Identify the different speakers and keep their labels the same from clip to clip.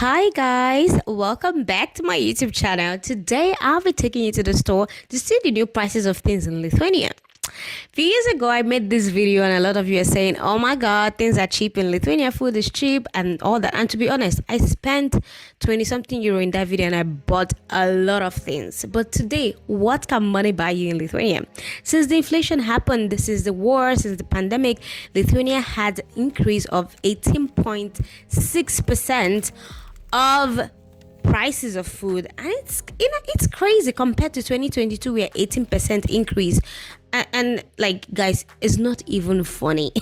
Speaker 1: Hi guys, welcome back to my YouTube channel. Today I'll be taking you to the store to see the new prices of things in Lithuania. A few years ago I made this video and a lot of you are saying, oh my god, things are cheap in Lithuania, food is cheap and all that. And to be honest, I spent 20 something euro in that video and I bought a lot of things. But today, what can money buy you in Lithuania? Since the inflation happened, this is the war, since the pandemic, Lithuania had an increase of 18.6% of prices of food, and it's crazy compared to 2022 where 18% increase, and like guys, it's not even funny.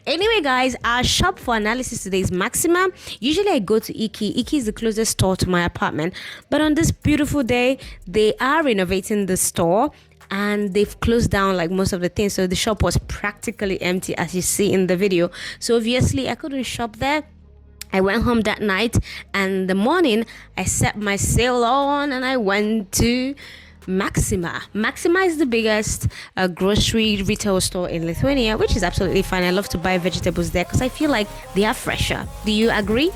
Speaker 1: Anyway guys, our shop for analysis today is Maxima. Usually I go to Iki is the closest store to my apartment, but on this beautiful day they are renovating the store and they've closed down like most of the things, so the shop was practically empty as you see in the video. So obviously I couldn't shop there. I went home that night, and the morning I set my sail on and I went to Maxima. Maxima is the biggest grocery retail store in Lithuania, which is absolutely fine. I love to buy vegetables there because I feel like they are fresher. Do you agree?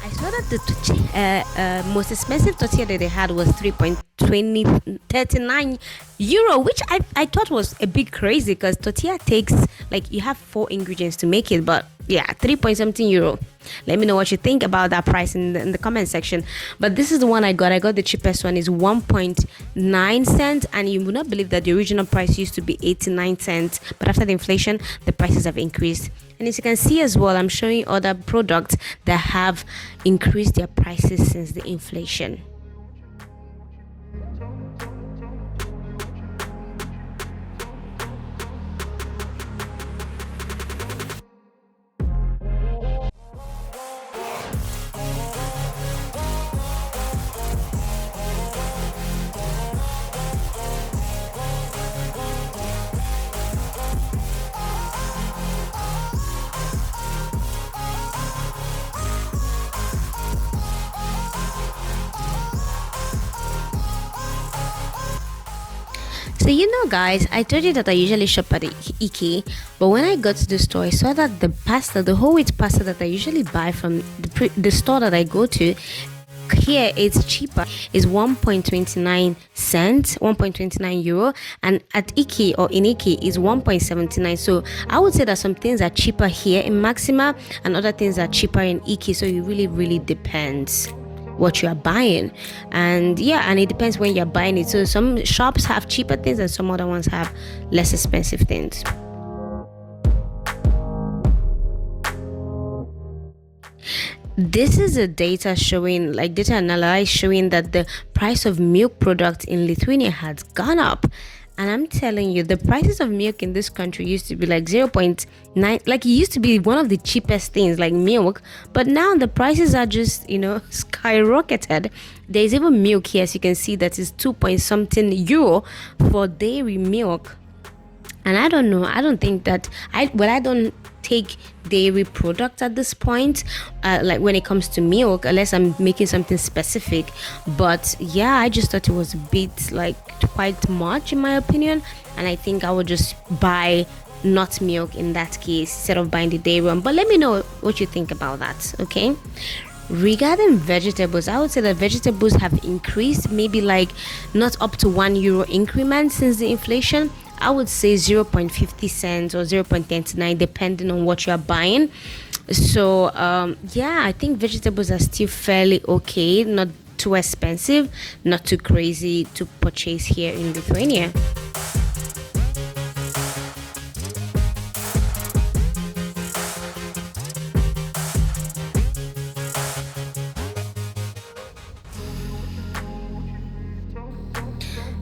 Speaker 1: I saw that the most expensive tortilla that they had was 3.2039 euro, which I thought was a bit crazy because tortilla takes, like, you have 4 ingredients to make it, but yeah, 3 point something euro. Let me know what you think about that price in the comment section. But this is the one I got. I got the cheapest one, is 1.9 cents, and you would not believe that the original price used to be 89 cents, but after the inflation the prices have increased. And as you can see as well, I'm showing other products that have increased their prices since the inflation. So you know guys, I told you that I usually shop at Iki, but when I got to the store I saw that the pasta, the whole wheat pasta that I usually buy from the store that I go to, here it's cheaper. Is 1.29 cents, 1.29 euro, and at Iki or in Iki is 1.79. So I would say that some things are cheaper here in Maxima and other things are cheaper in Iki, so it really depends what you are buying. And yeah, and it depends when you're buying it. So some shops have cheaper things and some other ones have less expensive things. This is a data analysis showing that the price of milk products in Lithuania has gone up. And I'm telling you, the prices of milk in this country used to be like 0.9, like it used to be one of the cheapest things, like milk. But now the prices are just, skyrocketed. There's even milk here, as you can see, that is 2 point something euro for dairy milk. And I don't know, I don't think that, I don't take dairy products at this point, like when it comes to milk, unless I'm making something specific. But yeah, I just thought it was a bit like quite much in my opinion, and I think I would just buy not milk in that case instead of buying the dairy one. But let me know what you think about that, okay? Regarding vegetables, I would say that vegetables have increased, maybe like not up to 1 euro increment since the inflation. I would say 0.50 cents or 0.29 depending on what you are buying. So yeah, I think vegetables are still fairly okay, not too expensive, not too crazy to purchase here in Lithuania.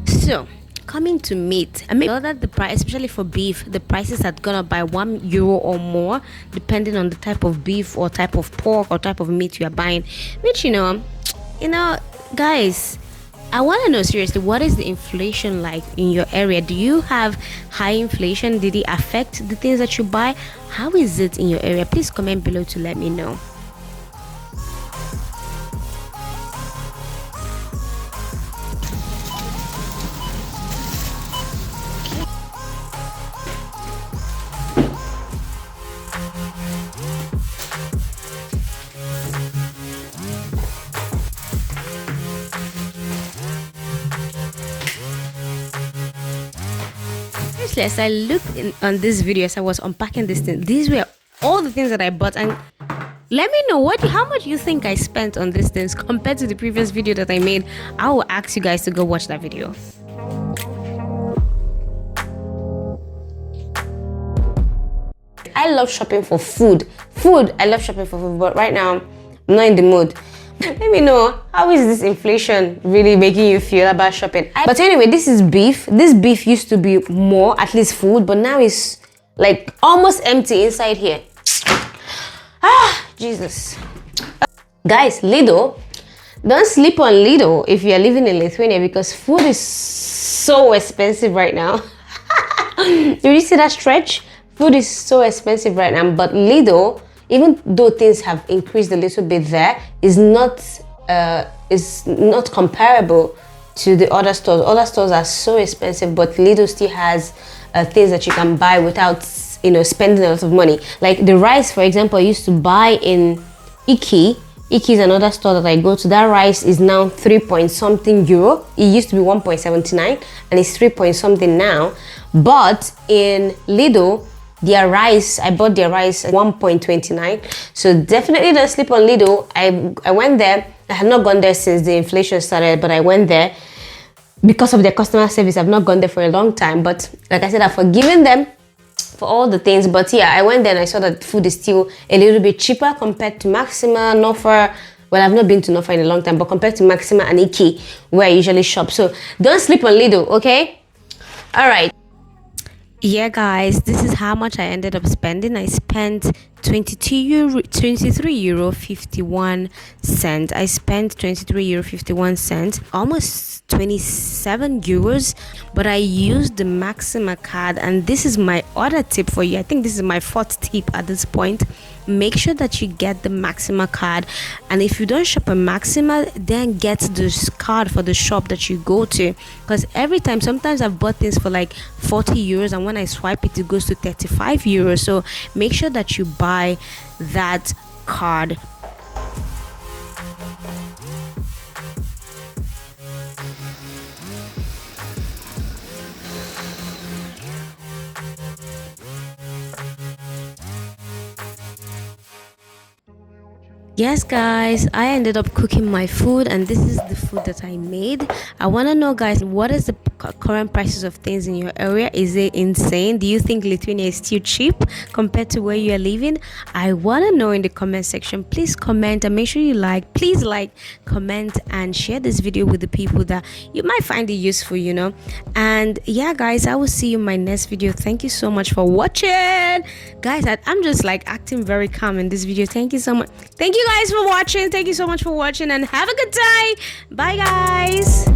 Speaker 1: So coming to meat, I know that the price, especially for beef, the prices had gone up by 1 euro or more depending on the type of beef or type of pork or type of meat you are buying, which guys, I want to know seriously, what is the inflation like in your area? Do you have high inflation? Did it affect the things that you buy? How is it in your area? Please comment below to let me know. honestly, as I looked on this video, as I was unpacking this thing, these were all the things that I bought. And let me know how much you think I spent on these things compared to the previous video that I made. I will ask you guys to go watch that video. I love shopping for food. I love shopping for food, but right now I'm not in the mood. Let me know, how is this inflation really making you feel about shopping? But anyway, this is beef. This beef used to be more, at least food, but now it's like almost empty inside here. Jesus. Guys, Lidl, don't sleep on Lidl if you are living in Lithuania, because food is so expensive right now. Do you see that stretch? Food is so expensive right now, but Lidl, even though things have increased a little bit there, is not comparable to the other stores. Other stores are so expensive, but Lidl still has things that you can buy without spending a lot of money. Like the rice, for example, I used to buy in Iki. Iki is another store that I go to. That rice is now 3 point something euro. It used to be 1.79 and it's 3 point something now. But in Lidl, their rice, I bought their rice at 1.29. So definitely don't sleep on Lidl. I went there. I have not gone there since the inflation started, but I went there because of their customer service. I've not gone there for a long time, but like I said, I've forgiven them for all the things. But yeah, I went there and I saw that food is still a little bit cheaper compared to Maxima, Nofa. Well, I've not been to Nofa in a long time, but compared to Maxima and Iki, where I usually shop. So don't sleep on Lidl, okay? All right. Yeah, guys, this is how much I ended up spending. I spent 23 euro 51 cent. I spent 23 euro 51 cent, almost 27 euros, but I used the Maxima card. And this is my other tip for you. I think this is my fourth tip at this point. Make sure that you get the Maxima card, and if you don't shop at Maxima, then get this card for the shop that you go to, because every time, sometimes I've bought things for like 40 euros and when I swipe it, it goes to 35 euros. So make sure that you buy that card. Yes, guys, I ended up cooking my food, and this is the food that I made. I want to know, guys, what is the current prices of things in your area? Is it insane? Do you think Lithuania is still cheap compared to where you are living? I want to know in the comment section. Please comment and make sure you please comment and share this video with the people that you might find it useful, And yeah, guys, I will see you in my next video. Thank you so much for watching. Guys, I'm just acting very calm in this video. Thank you so much. Thank you guys for watching. Thank you so much for watching, and have a good day. Bye, guys.